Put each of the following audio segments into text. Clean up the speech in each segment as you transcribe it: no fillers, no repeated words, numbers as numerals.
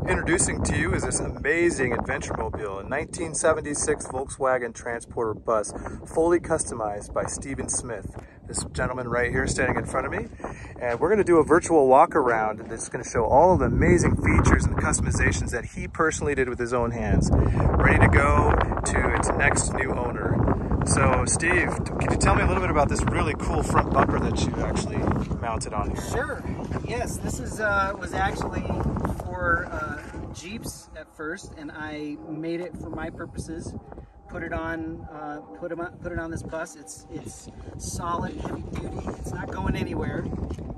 Introducing to you is this amazing adventure mobile, a 1976 Volkswagen Transporter bus, fully customized by Stephen Smith. This gentleman right here standing in front of me. And we're gonna do a virtual walk around that's gonna show all of the amazing features and customizations that he personally did with his own hands. Ready to go to its next new owner. So Steve, could you tell me a little bit about this really cool front bumper that you actually mounted on here? Sure. Yes, this is was actually for Jeeps at first, and I made it for my purposes. Put it on, put it on this bus. It's solid, heavy duty. It's not going anywhere.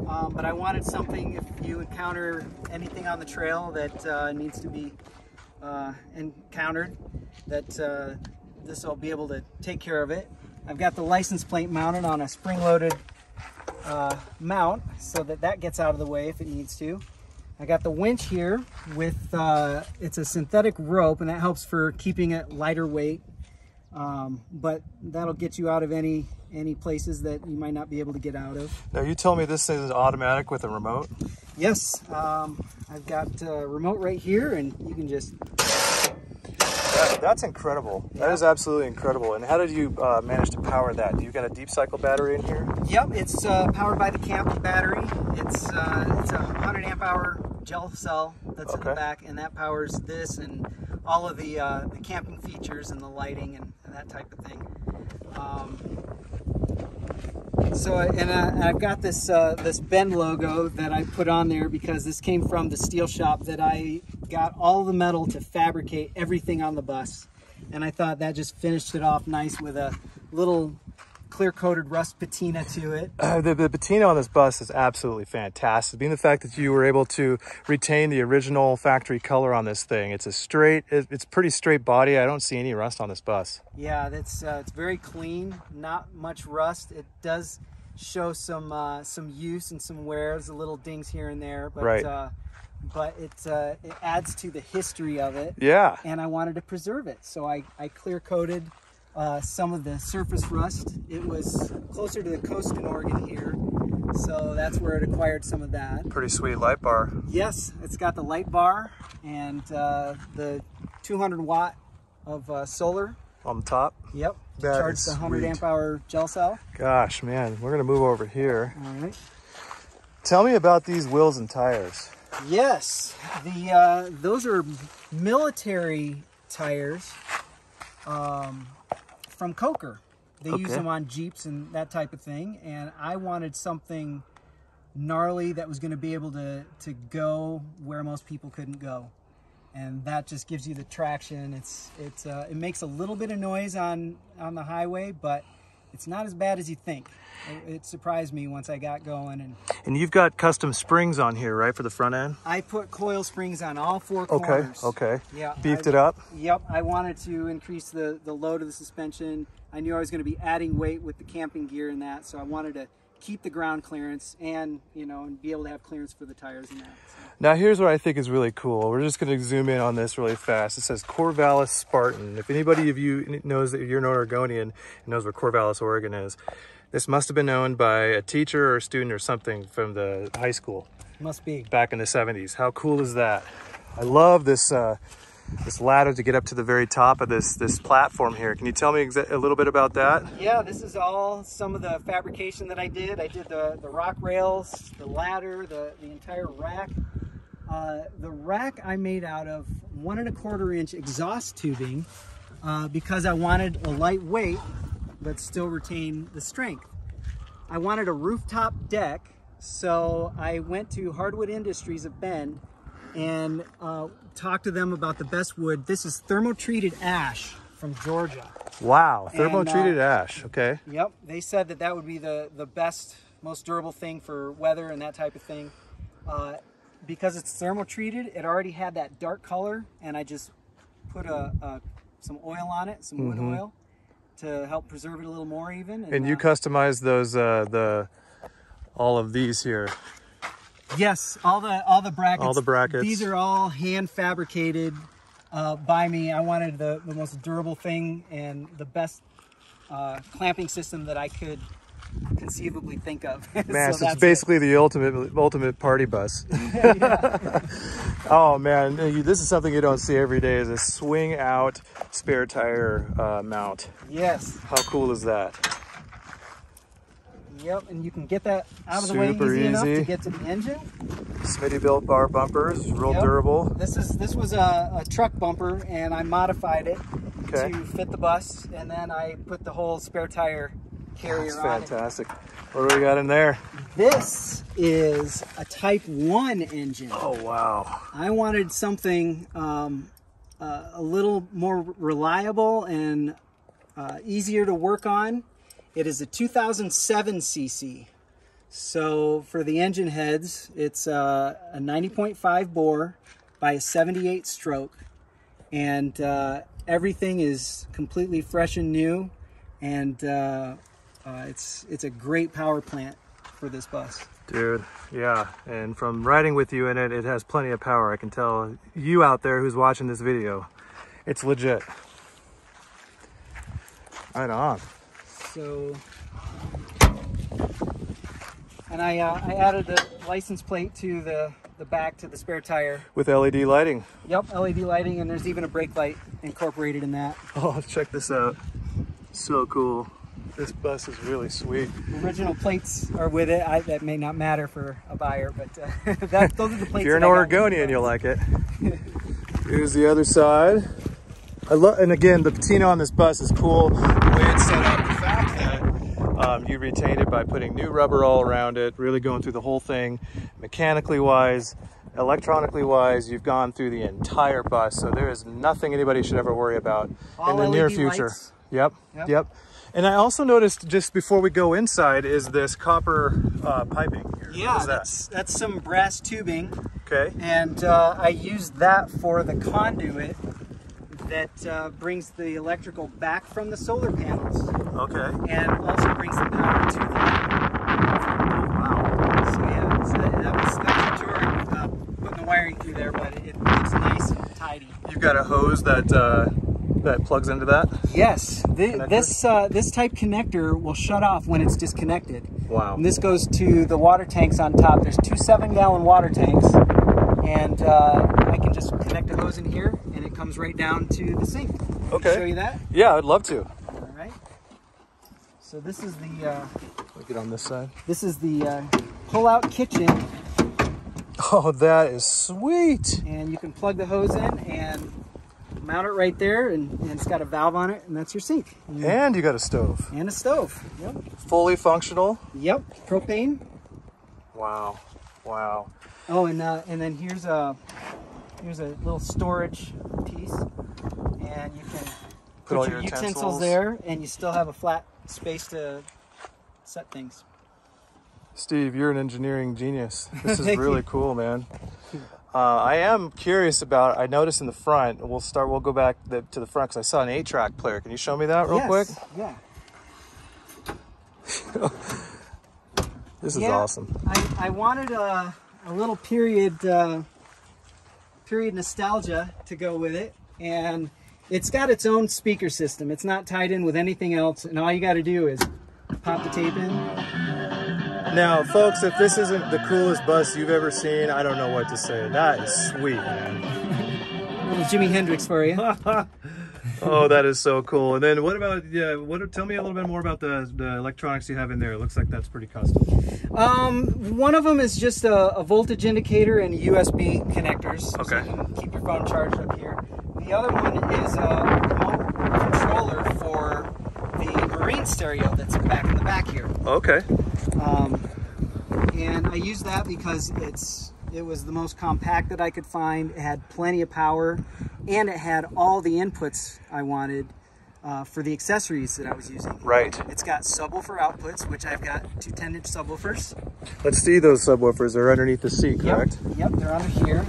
But I wanted something if you encounter anything on the trail that needs to be encountered, that this will be able to take care of it. I've got the license plate mounted on a spring-loaded mount so that gets out of the way if it needs to. I got the winch here with, it's a synthetic rope, and that helps for keeping it lighter weight. But that'll get you out of any places that you might not be able to get out of. Now you told me this is automatic with a remote? Yes, I've got a remote right here, and you can just... That's incredible. Yeah. That is absolutely incredible. And how did you manage to power that? Do you got a deep cycle battery in here? Yep, it's powered by the Camping battery. It's a 100 amp hour gel cell that's in the back, and that powers this and all of the camping features and the lighting and that type of thing. I've got this this Bend logo that I put on there because this came from the steel shop that I got all the metal to fabricate everything on the bus, and I thought that just finished it off nice with a little clear-coated rust patina to it. The patina on this bus is absolutely fantastic. Being the fact that you were able to retain the original factory color on this thing, it's it's pretty straight body. I don't see any rust on this bus. Yeah, it's very clean, not much rust. It does show some use and some wears, a little dings here and there, but right. But it adds to the history of it. Yeah. And I wanted to preserve it, so I clear coated some of the surface rust. It was closer to the coast in Oregon here, so that's where it acquired some of that. Pretty sweet light bar. Yes, it's got the light bar and the 200 watt of solar on the top. Yep. That Charge the 100 amp hour gel cell. Gosh, man, we're gonna move over here. All right. Tell me about these wheels and tires. Yes, those are military tires from Coker. They use them on Jeeps and that type of thing, and I wanted something gnarly that was going to be able to go where most people couldn't go, and that just gives you the traction. It makes a little bit of noise on the highway, but it's not as bad as you think. It surprised me once I got going. And you've got custom springs on here, right, for the front end? I put coil springs on all four corners. Okay. Yeah. Beefed it up? Yep. I wanted to increase the load of the suspension. I knew I was going to be adding weight with the camping gear and that, so I wanted to keep the ground clearance and, and be able to have clearance for the tires and that. So. Now here's what I think is really cool. We're just going to zoom in on this really fast. It says Corvallis Spartan. If anybody of you knows that you're an Oregonian and knows where Corvallis, Oregon is, this must have been owned by a teacher or a student or something from the high school. Must be. Back in the 70s. How cool is that? I love this this ladder to get up to the very top of this platform here. Can you tell me a little bit about that? Yeah, this is all some of the fabrication that I did. I did the rock rails, the ladder, the entire rack. The rack I made out of 1 1/4 inch exhaust tubing because I wanted a lightweight but still retain the strength. I wanted a rooftop deck, so I went to Hardwood Industries of Bend and talked to them about the best wood. This is thermo-treated ash from Georgia. Wow, thermo-treated ash, okay. Yep, they said that would be the best, most durable thing for weather and that type of thing. Because it's thermo-treated, it already had that dark color, and I just put some oil on it, some wood oil, to help preserve it a little more even. And you customized those, all of these here. Yes, all the brackets. All the brackets. These are all hand fabricated by me. I wanted the most durable thing and the best clamping system that I could conceivably think of. Man, so it's basically the ultimate party bus. Oh man, this is something you don't see every day, is a swing out spare tire mount. Yes. How cool is that? Yep, and you can get that out of the Super way easy enough easy. to get to the engine. Smitty-built bar bumpers, real durable. This was a truck bumper, and I modified it to fit the bus, and then I put the whole spare tire carrier on it. That's fantastic. What do we got in there? This is a Type 1 engine. Oh, wow. I wanted something a little more reliable and easier to work on. It is a 2007 cc. So for the engine heads, it's a 90.5 bore by a 78 stroke. And everything is completely fresh and new. And it's a great power plant for this bus. Dude, yeah, and from riding with you in it, it has plenty of power. I can tell you out there who's watching this video, it's legit. Right on. So, and I added the license plate to the back to the spare tire. With LED lighting. Yep, LED lighting, and there's even a brake light incorporated in that. Oh, check this out. So cool. This bus is really sweet. Original plates are with it. That may not matter for a buyer, but those are the plates. If you're an Oregonian, you'll like it. Here's the other side. And again, the patina on this bus is cool. The way it's set up, the fact that you retain it by putting new rubber all around it, really going through the whole thing, mechanically wise, electronically wise, you've gone through the entire bus. So there is nothing anybody should ever worry about in the near future. Lights. Yep. And I also noticed, just before we go inside, is this copper piping here. Yeah, that's some brass tubing. Okay. And I used that for the conduit that brings the electrical back from the solar panels. Okay. And also brings the power to them. Wow. So yeah, that was a chore putting the wiring through there, but it looks nice and tidy. You've got a hose that plugs into that? Yes. This type connector will shut off when it's disconnected. Wow. And this goes to the water tanks on top. There's two 7-gallon water tanks. And I can just connect a hose in here, and it comes right down to the sink. Can I show you that? Yeah, I'd love to. All right. So this is the... I'll get on this side. This is the pull-out kitchen. Oh, that is sweet. And you can plug the hose in and mount it right there, and it's got a valve on it, and that's your sink. And you got a stove. And a stove. Yep. Fully functional. Yep. Propane. Wow. Wow. Oh, and then here's a little storage piece, and you can put all your utensils there, and you still have a flat space to set things. Steve, you're an engineering genius. This is really cool, man. I am curious about, I noticed in the front, we'll go back to the front, because I saw an 8-track player. Can you show me that real quick? Yeah. This is awesome. I wanted a little period nostalgia to go with it, and it's got its own speaker system. It's not tied in with anything else, and all you got to do is pop the tape in. Now, folks, if this isn't the coolest bus you've ever seen, I don't know what to say. That is sweet, man. A little Jimi Hendrix for you. Oh, that is so cool. And then what about, tell me a little bit more about the electronics you have in there. It looks like that's pretty custom. One of them is just a voltage indicator and USB connectors. Okay. So you can keep your phone charged up here. The other one is a remote controller for the marine stereo that's back in the back here. Okay. And I used that because it was the most compact that I could find. It had plenty of power, and it had all the inputs I wanted for the accessories that I was using. Right. It's got subwoofer outputs, which I've got two 10-inch subwoofers. Let's see those subwoofers. They're underneath the seat, correct? Yep, they're under here.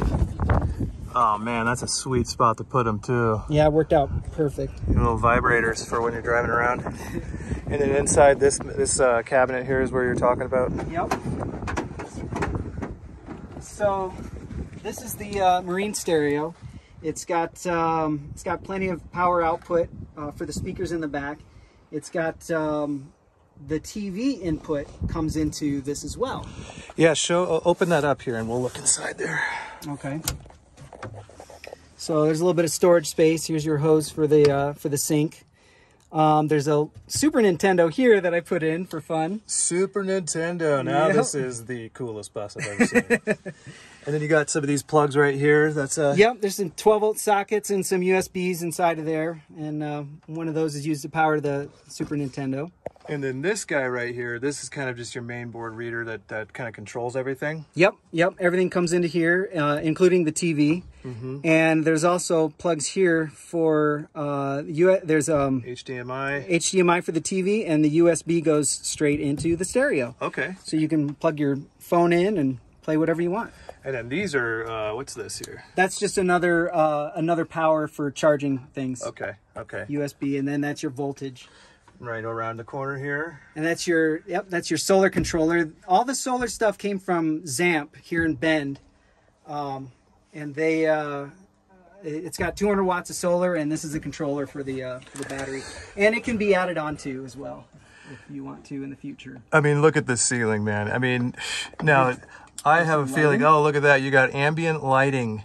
Oh man, that's a sweet spot to put them too. Yeah, it worked out perfect. Little vibrators for when you're driving around. And then inside this cabinet here is where you're talking about. Yep. So this is the marine stereo. It's got plenty of power output for the speakers in the back. It's got the TV input comes into this as well. Yeah, open that up here and we'll look inside there. Okay. So there's a little bit of storage space. Here's your hose for the sink. There's a Super Nintendo here that I put in for fun. Super Nintendo. Now this is the coolest bus I've ever seen. And then you got some of these plugs right here. That's Yep, there's some 12-volt sockets and some USBs inside of there. And one of those is used to power the Super Nintendo. And then this guy right here, this is kind of just your main board reader that kind of controls everything. Yep. Everything comes into here, including the TV. And there's also plugs here for there's HDMI for the TV, and the USB goes straight into the stereo. Okay. So you can plug your phone in and play whatever you want. And then these are what's this here? That's just another power for charging things. Okay. USB, and then that's your voltage. Right around the corner here. And that's your solar controller. All the solar stuff came from Zamp here in Bend. And they it's got 200 watts of solar, and this is a controller for the battery. And it can be added onto as well if you want to in the future. I mean, look at the ceiling, man. I mean, now I have a feeling, oh, look at that. You got ambient lighting.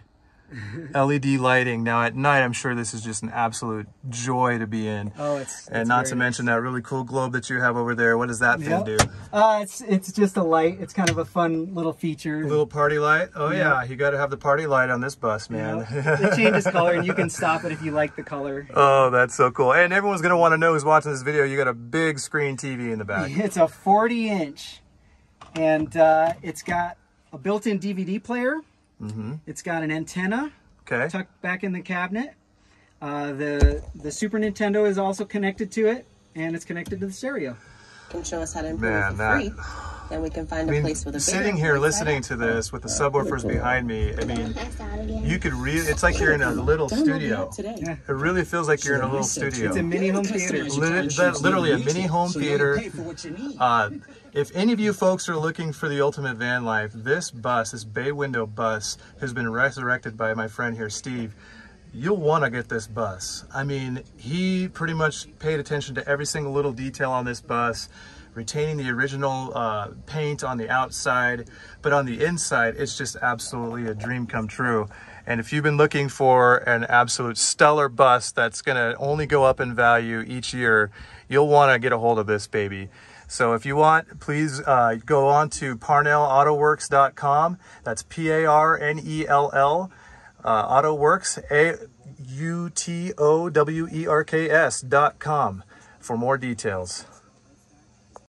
LED lighting. Now at night, I'm sure this is just an absolute joy to be in. Oh, it's and not to mention that really cool globe that you have over there. What does that thing do? It's just a light. It's kind of a fun little feature. A little party light. Oh yeah, you got to have the party light on this bus, man. It changes color, and you can stop it if you like the color. Oh, that's so cool. And everyone's gonna want to know who's watching this video. You got a big screen TV in the back. It's a 40-inch, and it's got a built-in DVD player. It's got an antenna tucked back in the cabinet. The Super Nintendo is also connected to it, and it's connected to the stereo. Can show us how to improve it for free. Then we can find a place with a sitting here listening to this with the subwoofers behind me. I mean, you could really, it's like you're in a little studio. It really feels like you're in a little studio. It's a mini home theater. Literally a mini home theater. If any of you folks are looking for the ultimate van life, this bus, this bay window bus, has been resurrected by my friend here, Steve. You'll want to get this bus. I mean, he pretty much paid attention to every single little detail on this bus, retaining the original paint on the outside, but on the inside, it's just absolutely a dream come true. And if you've been looking for an absolute stellar bus that's gonna only go up in value each year, you'll want to get a hold of this baby. So if you want, please go on to ParnellAutoworks.com. That's P-A-R-N-E-L-L. Autoworks, AUTOWERKS.com for more details.